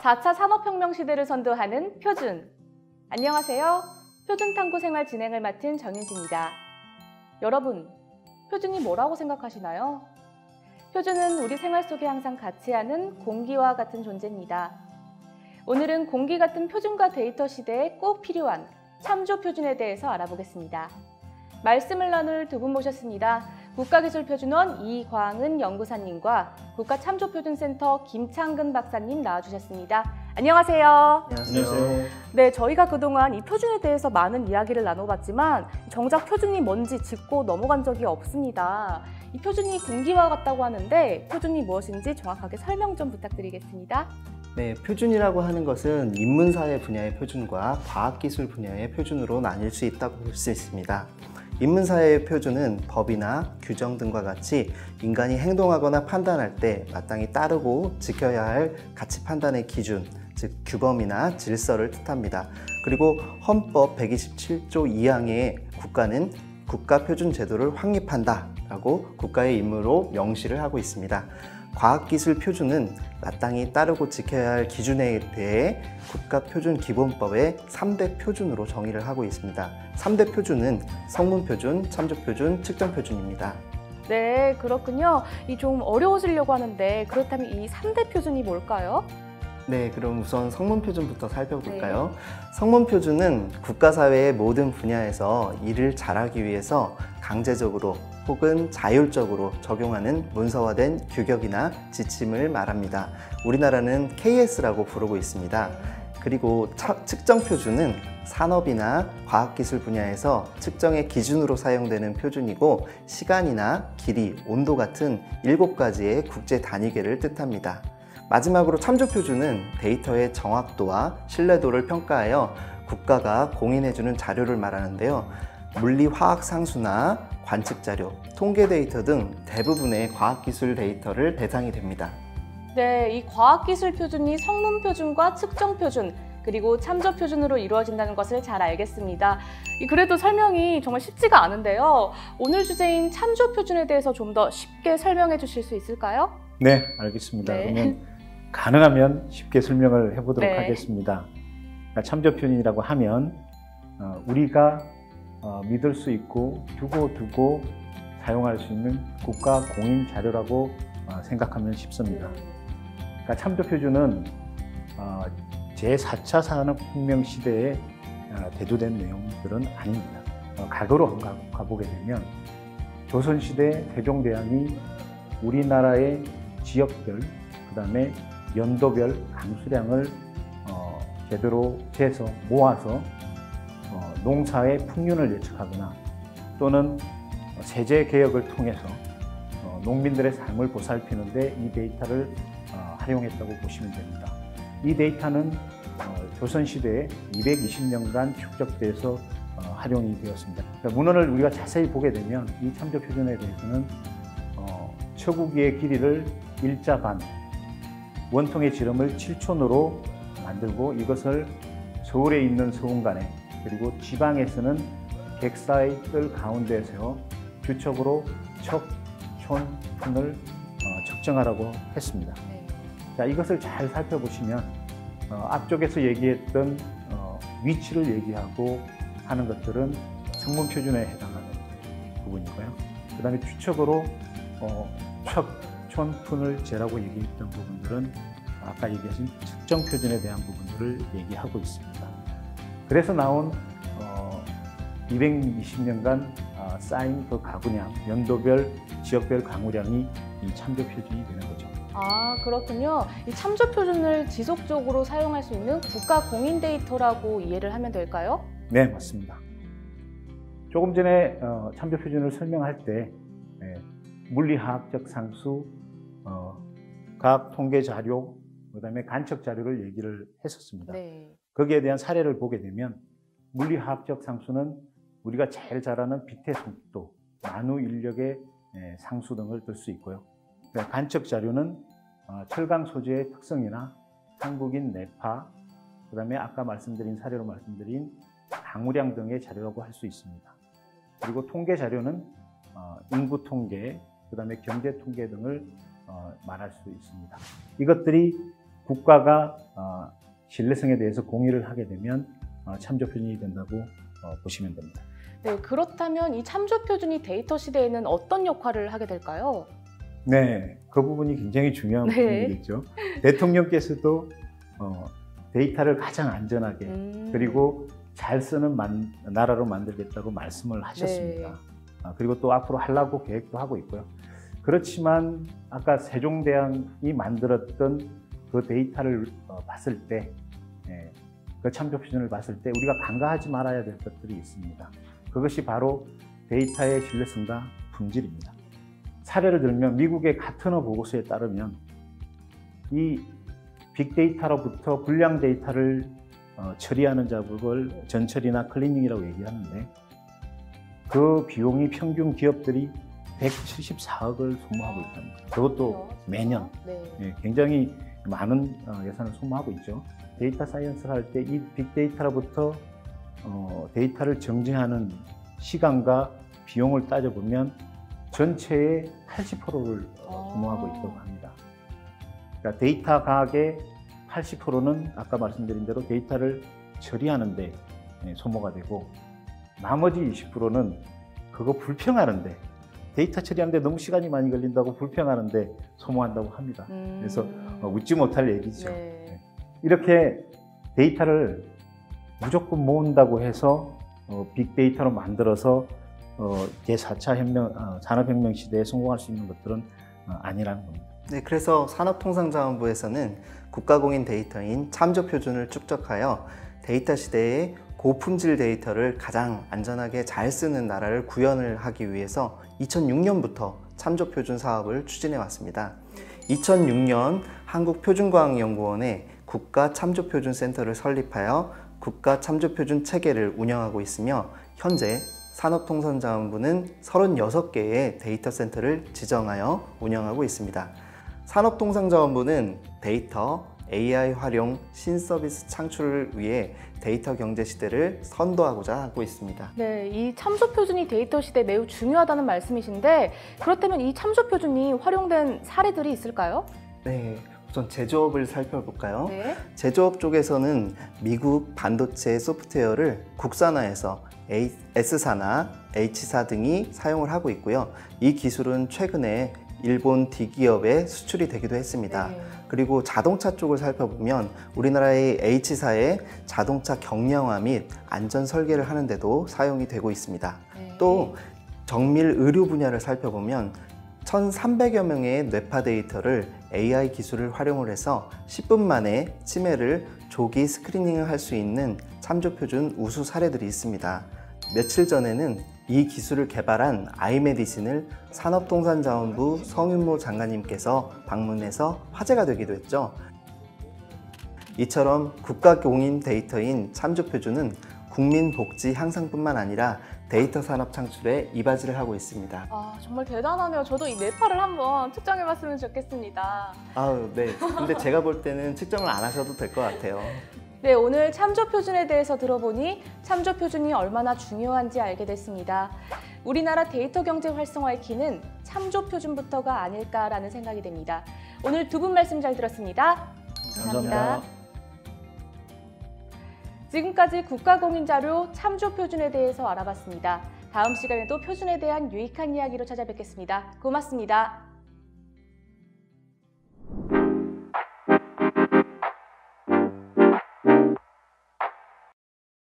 4차 산업혁명 시대를 선도하는 표준. 안녕하세요. 표준탐구 생활 진행을 맡은 정윤지입니다. 여러분, 표준이 뭐라고 생각하시나요? 표준은 우리 생활 속에 항상 같이 하는 공기와 같은 존재입니다. 오늘은 공기 같은 표준과 데이터 시대에 꼭 필요한 참조 표준에 대해서 알아보겠습니다. 말씀을 나눌 두 분 모셨습니다. 국가기술표준원 이광은 연구사님과 국가참조표준센터 김창근 박사님 나와주셨습니다. 안녕하세요. 안녕하세요. 네, 저희가 그동안 이 표준에 대해서 많은 이야기를 나눠봤지만 정작 표준이 뭔지 짚고 넘어간 적이 없습니다. 이 표준이 공기와 같다고 하는데 표준이 무엇인지 정확하게 설명 좀 부탁드리겠습니다. 네, 표준이라고 하는 것은 인문사회 분야의 표준과 과학기술 분야의 표준으로 나뉠 수 있다고 볼 수 있습니다. 인문사회의 표준은 법이나 규정 등과 같이 인간이 행동하거나 판단할 때 마땅히 따르고 지켜야 할 가치 판단의 기준, 즉 규범이나 질서를 뜻합니다. 그리고 헌법 127조 2항에 국가는 국가표준제도를 확립한다 라고 국가의 임무로 명시를 하고 있습니다. 과학기술 표준은 마땅히 따르고 지켜야 할 기준에 대해 국가표준기본법의 3대 표준으로 정의를 하고 있습니다. 3대 표준은 성문표준, 참조표준, 측정표준입니다. 네, 그렇군요. 이 좀 어려워지려고 하는데 그렇다면 이 3대 표준이 뭘까요? 네, 그럼 우선 성문표준부터 살펴볼까요? 네. 성문표준은 국가사회의 모든 분야에서 일을 잘하기 위해서 강제적으로 혹은 자율적으로 적용하는 문서화된 규격이나 지침을 말합니다. 우리나라는 KS라고 부르고 있습니다. 그리고 측정표준은 산업이나 과학기술 분야에서 측정의 기준으로 사용되는 표준이고 시간이나 길이, 온도 같은 7가지의 국제 단위계를 뜻합니다. 마지막으로 참조표준은 데이터의 정확도와 신뢰도를 평가하여 국가가 공인해주는 자료를 말하는데요. 물리, 화학 상수나 관측 자료, 통계 데이터 등 대부분의 과학기술 데이터를 대상이 됩니다. 네, 이 과학기술 표준이 성문표준과 측정표준, 그리고 참조표준으로 이루어진다는 것을 잘 알겠습니다. 그래도 설명이 정말 쉽지가 않은데요. 오늘 주제인 참조표준에 대해서 좀 더 쉽게 설명해 주실 수 있을까요? 네, 알겠습니다. 네. 그러면 가능하면 쉽게 설명을 해보도록 네. 하겠습니다. 그러니까 참조표준이라고 하면 우리가 믿을 수 있고 두고 사용할 수 있는 국가 공인 자료라고 생각하면 쉽습니다. 그러니까 참조표준은 제4차 산업혁명 시대에 대두된 내용들은 아닙니다. 과거로 가보게 되면 조선시대 세종대왕이 우리나라의 지역별, 그 다음에 연도별 강수량을 제대로 재서 모아서 농사의 풍년을 예측하거나 또는 세제 개혁을 통해서 농민들의 삶을 보살피는데 이 데이터를 활용했다고 보시면 됩니다. 이 데이터는 조선시대에 220년간 축적돼서 활용이 되었습니다. 그러니까 문헌을 우리가 자세히 보게 되면 이 참조표준에 대해서는 처구기의 길이를 일자반, 원통의 지름을 7촌으로 만들고 이것을 서울에 있는 서운간에 그리고 지방에서는 객사의 뜰 가운데에 세워 규칙으로 척, 촌, 푼을 측정하라고 했습니다. 자, 이것을 잘 살펴보시면 앞쪽에서 얘기했던 위치를 얘기하고 하는 것들은 성문표준에 해당하는 부분이고요. 그 다음에 규칙으로 척, 촌, 푼을 재라고 얘기했던 부분들은 아까 얘기하신 측정표준에 대한 부분들을 얘기하고 있습니다. 그래서 나온 220년간 쌓인 그 가구량, 연도별, 지역별 강우량이 이 참조표준이 되는 거죠. 아, 그렇군요. 이 참조표준을 지속적으로 사용할 수 있는 국가 공인 데이터라고 이해를 하면 될까요? 네, 맞습니다. 조금 전에 참조표준을 설명할 때 물리화학적 상수, 과학 통계 자료, 그 다음에 관측 자료를 얘기를 했었습니다. 네. 거기에 거기에 대한 사례를 보게 되면 물리화학적 상수는 우리가 제일 잘 아는 빛의 속도, 만우 인력의 상수 등을 들 수 있고요. 관측 자료는 철강 소재의 특성이나 한국인 내파, 그 다음에 아까 말씀드린 사례로 말씀드린 강우량 등의 자료라고 할 수 있습니다. 그리고 통계 자료는 인구 통계, 그 다음에 경제 통계 등을 말할 수 있습니다. 이것들이 국가가 신뢰성에 대해서 공의를 하게 되면 참조 표준이 된다고 보시면 됩니다. 네, 그렇다면 이 참조 표준이 데이터 시대에는 어떤 역할을 하게 될까요? 네, 그 부분이 굉장히 중요한 네. 부분이겠죠. 대통령께서도 데이터를 가장 안전하게 그리고 잘 쓰는 나라로 만들겠다고 말씀을 하셨습니다. 네. 그리고 또 앞으로 하려고 계획도 하고 있고요. 그렇지만 아까 세종대왕이 만들었던 그 데이터를 봤을 때, 그 참조 표준을 봤을 때 우리가 간과하지 말아야 될 것들이 있습니다. 그것이 바로 데이터의 신뢰성과 품질입니다. 사례를 들면 미국의 가트너 보고서에 따르면 이 빅데이터로부터 불량 데이터를 처리하는 작업을 전처리나 클리닝이라고 얘기하는데 그 비용이 평균 기업들이 174억을 소모하고 있답니다. 그것도 매년 네. 굉장히 많은 예산을 소모하고 있죠. 데이터 사이언스를 할 때 이 빅데이터로부터 데이터를 정지하는 시간과 비용을 따져보면 전체의 80%를 소모하고 있다고 합니다. 그러니까 데이터 과학의 80%는 아까 말씀드린 대로 데이터를 처리하는 데 소모가 되고 나머지 20%는 그거 불평하는데 데이터 처리하는데 너무 시간이 많이 걸린다고 불평하는데 소모한다고 합니다. 그래서 웃지 못할 얘기죠. 네. 이렇게 데이터를 무조건 모은다고 해서 빅데이터로 만들어서 제4차 산업혁명 시대에 성공할 수 있는 것들은 아니라는 겁니다. 네, 그래서 산업통상자원부에서는 국가공인 데이터인 참조 표준을 축적하여 데이터 시대에 고품질 데이터를 가장 안전하게 잘 쓰는 나라를 구현을 하기 위해서 2006년부터 참조 표준 사업을 추진해 왔습니다. 2006년 한국표준과학연구원에 국가참조표준센터를 설립하여 국가참조표준 체계를 운영하고 있으며 현재 산업통상자원부는 36개의 데이터 센터를 지정하여 운영하고 있습니다. 산업통상자원부는 데이터, AI 활용, 신서비스 창출을 위해 데이터 경제 시대를 선도하고자 하고 있습니다. 네, 이 참조 표준이 데이터 시대에 매우 중요하다는 말씀이신데 그렇다면 이 참조 표준이 활용된 사례들이 있을까요? 네, 우선 제조업을 살펴볼까요? 네. 제조업 쪽에서는 미국 반도체 소프트웨어를 국산화해서 S사나 H사 등이 사용을 하고 있고요. 이 기술은 최근에 일본 D기업에 수출이 되기도 했습니다. 네. 그리고 자동차 쪽을 살펴보면 우리나라의 H사의 자동차 경량화 및 안전 설계를 하는데도 사용이 되고 있습니다. 네. 또 정밀 의료 분야를 살펴보면 1,300여 명의 뇌파 데이터를 AI 기술을 활용을 해서 10분 만에 치매를 조기 스크리닝을 할 수 있는 참조표준 우수 사례들이 있습니다. 며칠 전에는 이 기술을 개발한 아이메디신을 산업통상자원부 성윤모 장관님께서 방문해서 화제가 되기도 했죠. 이처럼 국가공인 데이터인 참조표준은 국민복지 향상뿐만 아니라 데이터 산업 창출에 이바지를 하고 있습니다. 아, 정말 대단하네요. 저도 이 뇌파를 한번 측정해봤으면 좋겠습니다. 네. 근데 제가 볼 때는 측정을 안 하셔도 될 것 같아요. 네, 오늘 참조 표준에 대해서 들어보니 참조 표준이 얼마나 중요한지 알게 됐습니다. 우리나라 데이터 경제 활성화의 키는 참조 표준부터가 아닐까라는 생각이 됩니다. 오늘 두 분 말씀 잘 들었습니다. 감사합니다. 지금까지 국가공인자료 참조 표준에 대해서 알아봤습니다. 다음 시간에도 표준에 대한 유익한 이야기로 찾아뵙겠습니다. 고맙습니다.